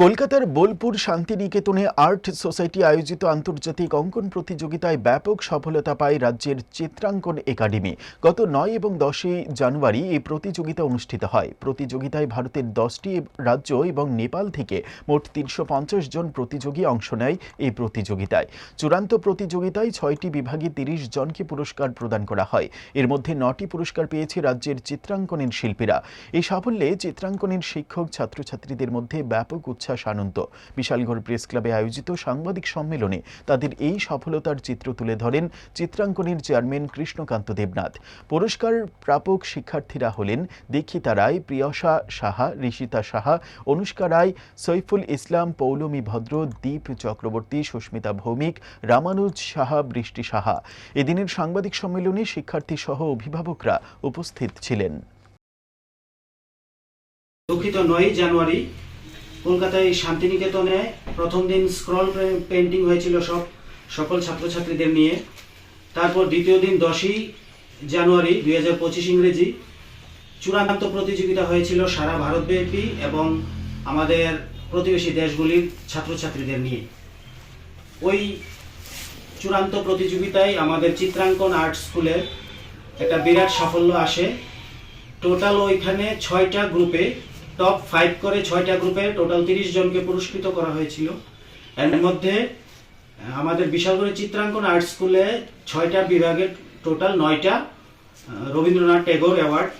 কলকাতার বোলপুর শান্তিনিকেতনে art society আয়োজিত আন্তর্জাতিক অঙ্কন প্রতিযোগিতায় ব্যাপক সফলতা পায় রাজ্যের চিত্রাঙ্কন একাডেমি। গত ৯ এবং ১০ই জানুয়ারি এই প্রতিযোগিতা অনুষ্ঠিত হয়। প্রতিযোগিতায় ভারতের ১০টি রাজ্য এবং নেপাল থেকে মোট ৩৫০ জন প্রতিযোগী অংশ নেয়। এই প্রতিযোগিতায় চূড়ান্ত প্রতিযোগিতায় ৬টি বিভাগে ৩০ জনকে পুরস্কার প্রদান করা হয়। এর মধ্যে ৯টি পুরস্কার পেয়েছে রাজ্যের চিত্রাঙ্কনের শিল্পীরা। এই সাফল্যে চিত্রাঙ্কনের শিক্ষক ছাত্রছাত্রীদের মধ্যে ব্যাপক উচ্ছ্বাস আনন্দ। বিশালগড় প্রেস ক্লাবে আয়োজিত সাংবাদিক সম্মেলনে তাদের এই সফলতার চিত্র তুলে ধরেন চিত্রাঙ্কনের চেয়ারম্যান কৃষ্ণকান্ত দেবনাথ। পুরস্কার প্রাপক শিক্ষার্থীরা হলেন দীক্ষিতা রায়, প্রিয়সা সাহা, ঋষিতা সাহা, অনুষ্কা রায়, সৈফুল ইসলাম, পৌলমী ভদ্র, দীপ চক্রবর্তী, সুস্মিতা ভৌমিক, রামানুজ সাহা, বৃষ্টি সাহা। এদিনের সাংবাদিক সম্মেলনে শিক্ষার্থী সহ অভিভাবকরা উপস্থিত ছিলেন। দুঃখিত ৯ জানুয়ারি কলকাতায় শান্তিনিকেতনে প্রথম দিন স্ক্রল পেন্টিং হয়েছিল সকল ছাত্রছাত্রীদের নিয়ে। তারপর দ্বিতীয় দিন ১০ই জানুয়ারি ২০২৫ ইংরেজি চূড়ান্ত প্রতিযোগিতা হয়েছিল সারা ভারতব্যাপী এবং আমাদের প্রতিবেশী দেশগুলির ছাত্রছাত্রীদের নিয়ে। ওই চূড়ান্ত প্রতিযোগিতায় আমাদের চিত্রাঙ্কন আর্ট স্কুলের একটা বিরাট সাফল্য আসে। টোটাল ওইখানে ৬টা গ্রুপে টপ 5 করে ৬টা গ্রুপে টোটাল ৩০ জনকে পুরস্কৃত করা হয়েছিল। এর মধ্যে আমাদের বিশালগড়ের চিত্রাঙ্কন আর্ট স্কুলে ৬টা বিভাগে টোটাল ৯টা রবীন্দ্রনাথ ট্যাগর অ্যাওয়ার্ড